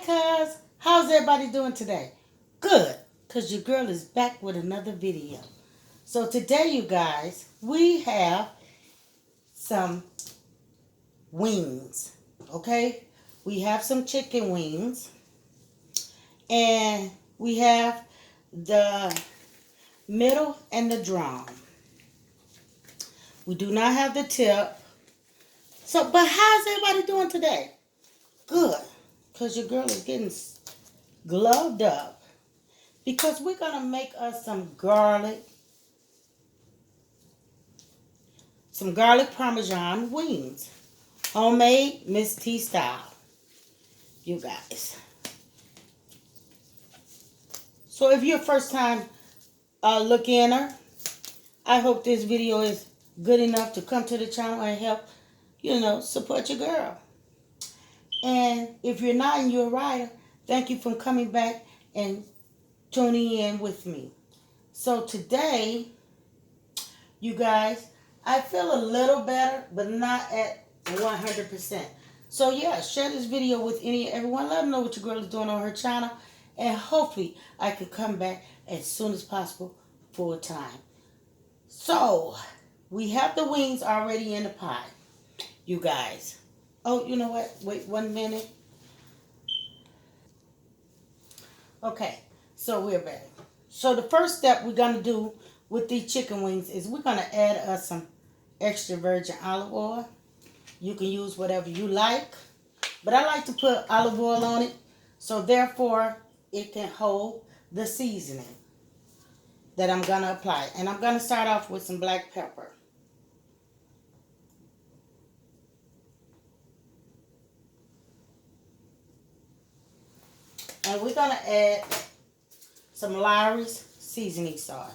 cuz. How's everybody doing today? Good, because your girl is back with another video. So today, you guys, we have some wings, okay? We have some chicken wings, and we have the middle and the drum. We do not have the tip. So, but how's everybody doing today? Good, because your girl is getting gloved up. Because we're going to make us some garlic Parmesan wings. Homemade MRS.T style. You guys. So if you're a first time looker, I hope this video is good enough to come to the channel and help, support your girl. And if you're not and you're a rider, thank you for coming back and tuning in with me. So today, you guys, I feel a little better, but not at 100%. So yeah, share this video with everyone. Let them know what your girl is doing on her channel. And hopefully I can come back as soon as possible full time. So, we have the wings already in the pot, you guys. Oh, you know what? Wait 1 minute. Okay, so we're back. So the first step we're going to do with these chicken wings is we're going to add us some extra virgin olive oil. You can use whatever you like, but I like to put olive oil on it, so therefore it can hold the seasoning that I'm going to apply. And I'm going to start off with some black pepper. And we're going to add some Lawry's seasoning salt.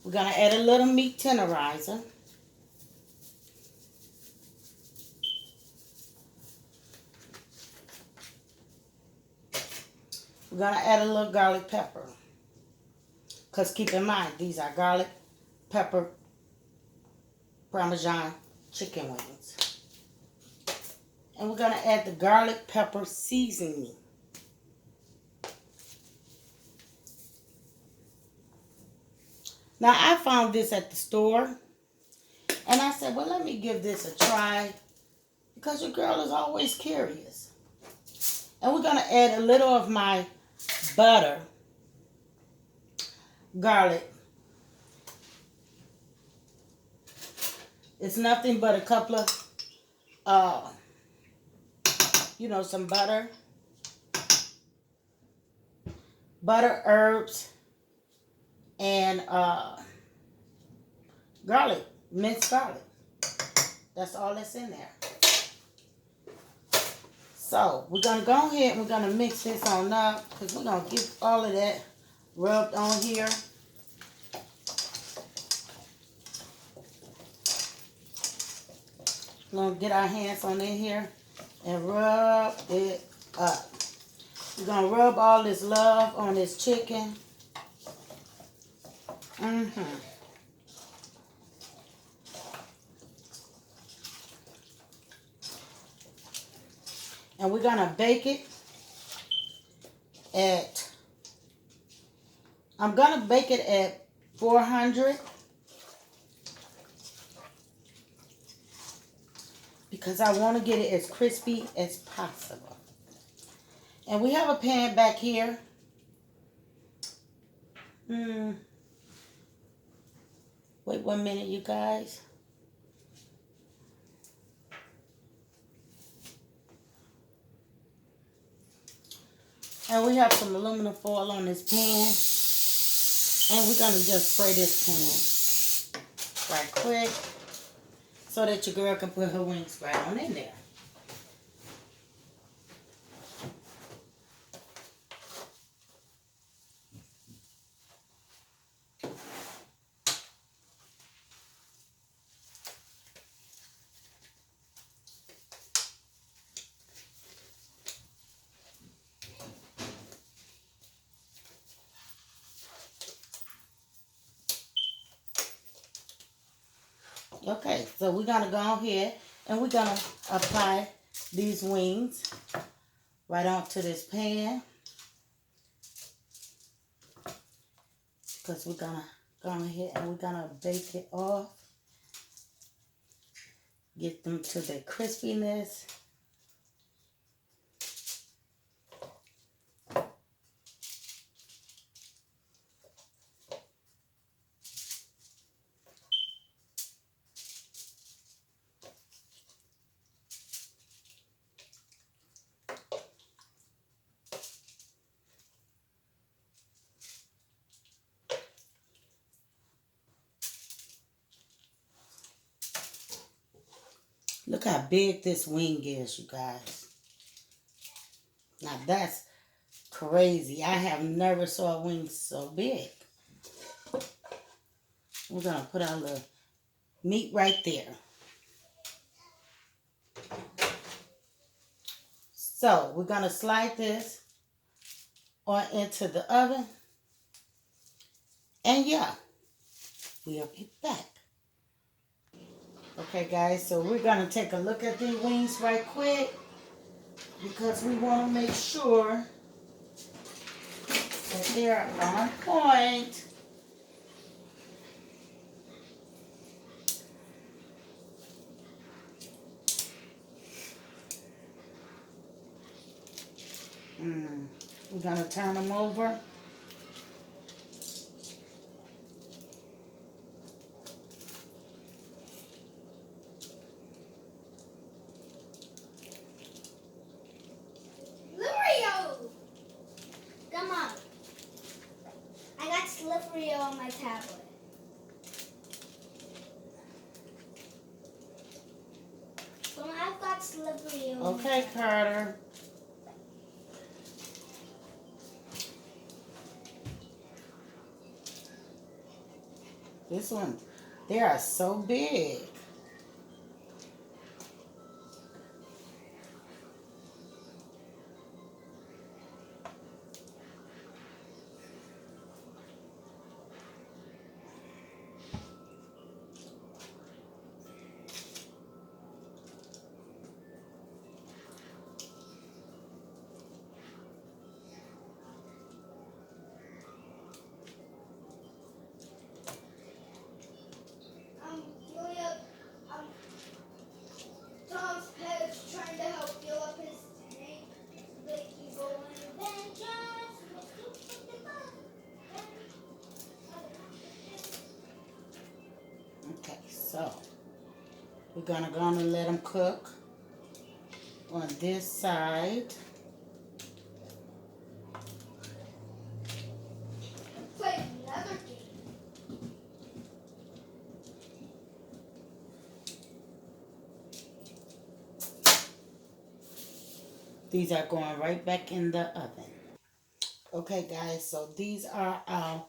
We're going to add a little meat tenderizer. We're going to add a little garlic pepper. Because keep in mind, these are garlic pepper Parmesan chicken wings. And we're going to add the garlic pepper seasoning. Now, I found this at the store. And I said, well, let me give this a try. Because your girl is always curious. And we're going to add a little of my butter, garlic. It's nothing but a couple of, some butter, herbs, and garlic, minced garlic. That's all that's in there. So, we're going to go ahead and we're going to mix this on up because we're going to get all of that rubbed on here. We're going to get our hands on in here and rub it up. We're going to rub all this love on this chicken. And we're going to bake it I'm going to bake it at 400 because I want to get it as crispy as possible. And we have a pan back here. Wait 1 minute, you guys. And we have some aluminum foil on this pan. And we're going to just spray this pan right quick so that your girl can put her wings right on in there. Okay, so we're going to go ahead And we're going to apply these wings right onto this pan. Because we're going to go ahead and we're going to bake it off. Get them to the crispiness. Look how big this wing is, you guys. Now that's crazy. I have never saw a wing so big. We're going to put our little meat right there. So we're going to slide this on into the oven. And yeah, we'll be back. Okay, guys, so we're going to take a look at these wings right quick because we want to make sure that they're on point. We're going to turn them over. Come on. I got Slippery on my tablet. Well, I've got Slippery on Okay, Carter. This one, they are so big. Julia, Tom's pet is trying to help fill up his tank so they can go on adventures. Okay, so we're going to go on and let them cook on this side. Play another game. These are going right back in the oven. Okay, guys, so these are our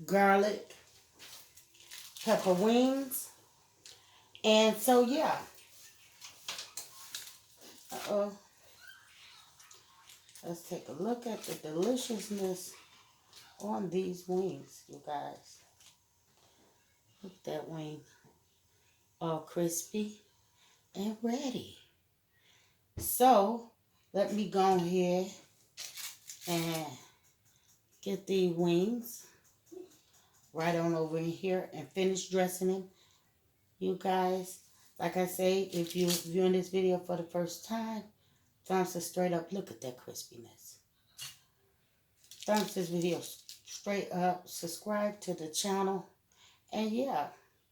garlic pepper wings. And so, yeah. Let's take a look at the deliciousness on these wings, you guys. Look at that wing. All crispy and ready. So, let me go ahead and get the wings right on over in here and finish dressing them. You guys, like I say, if you're viewing this video for the first time, thumbs it straight up. Look at that crispiness. Thumbs this video straight up. Subscribe to the channel. And yeah,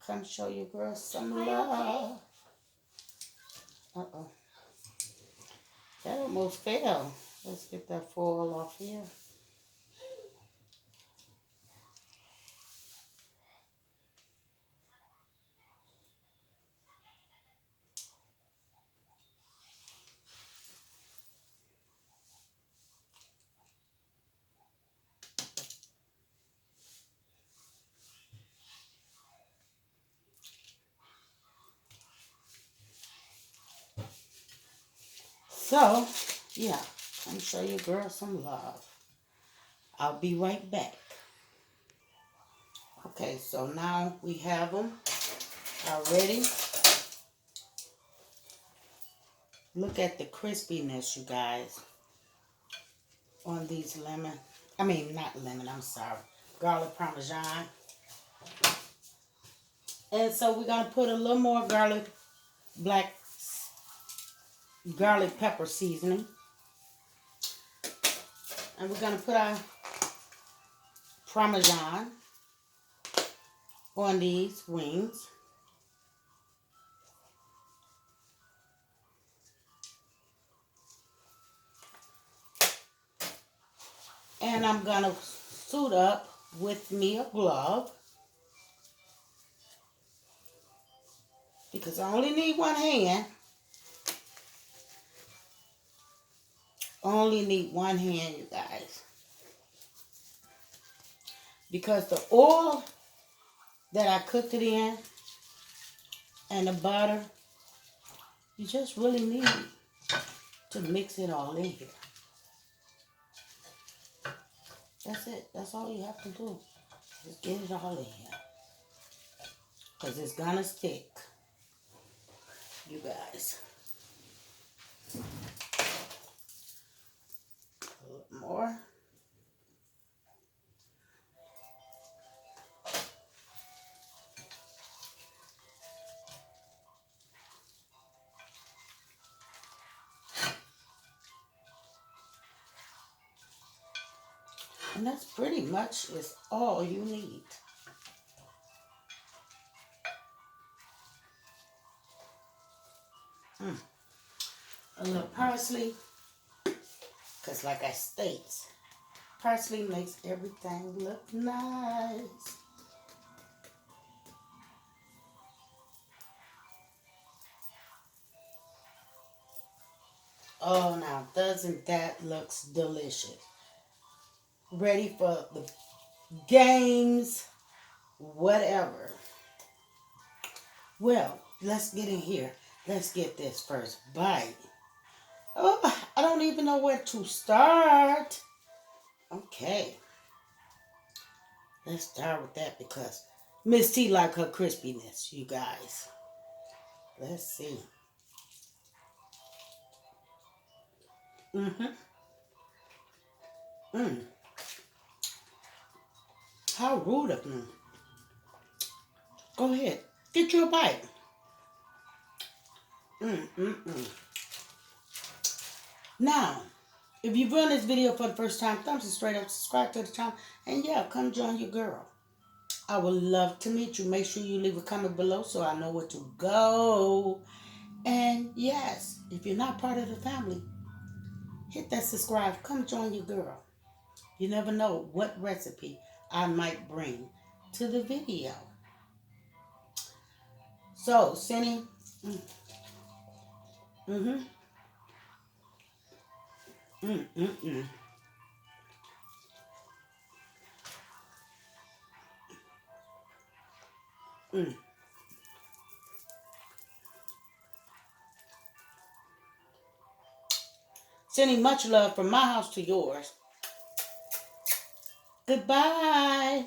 come show your girls some love. Uh-oh. That almost fell. Let's get that foil off here. So, yeah, come show your girl some love. I'll be right back. Okay, so now we have them already. Look at the crispiness, you guys, on these not lemon, I'm sorry, garlic parmesan. And so we're going to put a little more black garlic pepper seasoning. And we're going to put our Parmesan on these wings. And I'm going to suit up with me a glove, because I only need one hand. Only need one hand, you guys. Because the oil that I cooked it in and the butter, you just really need to mix it all in here. That's it. That's all you have to do. Just get it all in here. Because it's going to stick, you guys. A little more. And that's pretty much is all you need. A little parsley, because like I states, parsley makes everything look nice. Oh, now doesn't that looks delicious? Ready for the games, whatever. Well, let's get in here. Let's get this first bite. Oh, I don't even know where to start. Okay. Let's start with that because Miss T like her crispiness, you guys. Let's see. Mm-hmm. How rude of me. Go ahead. Get you a bite. Now, if you've run this video for the first time, thumbs it straight up, subscribe to the channel, and yeah, come join your girl. I would love to meet you. Make sure you leave a comment below so I know where to go. And yes, if you're not part of the family, hit that subscribe. Come join your girl. You never know what recipe I might bring to the video. So, Cindy, mm-hmm. Sending much love from my house to yours. Goodbye.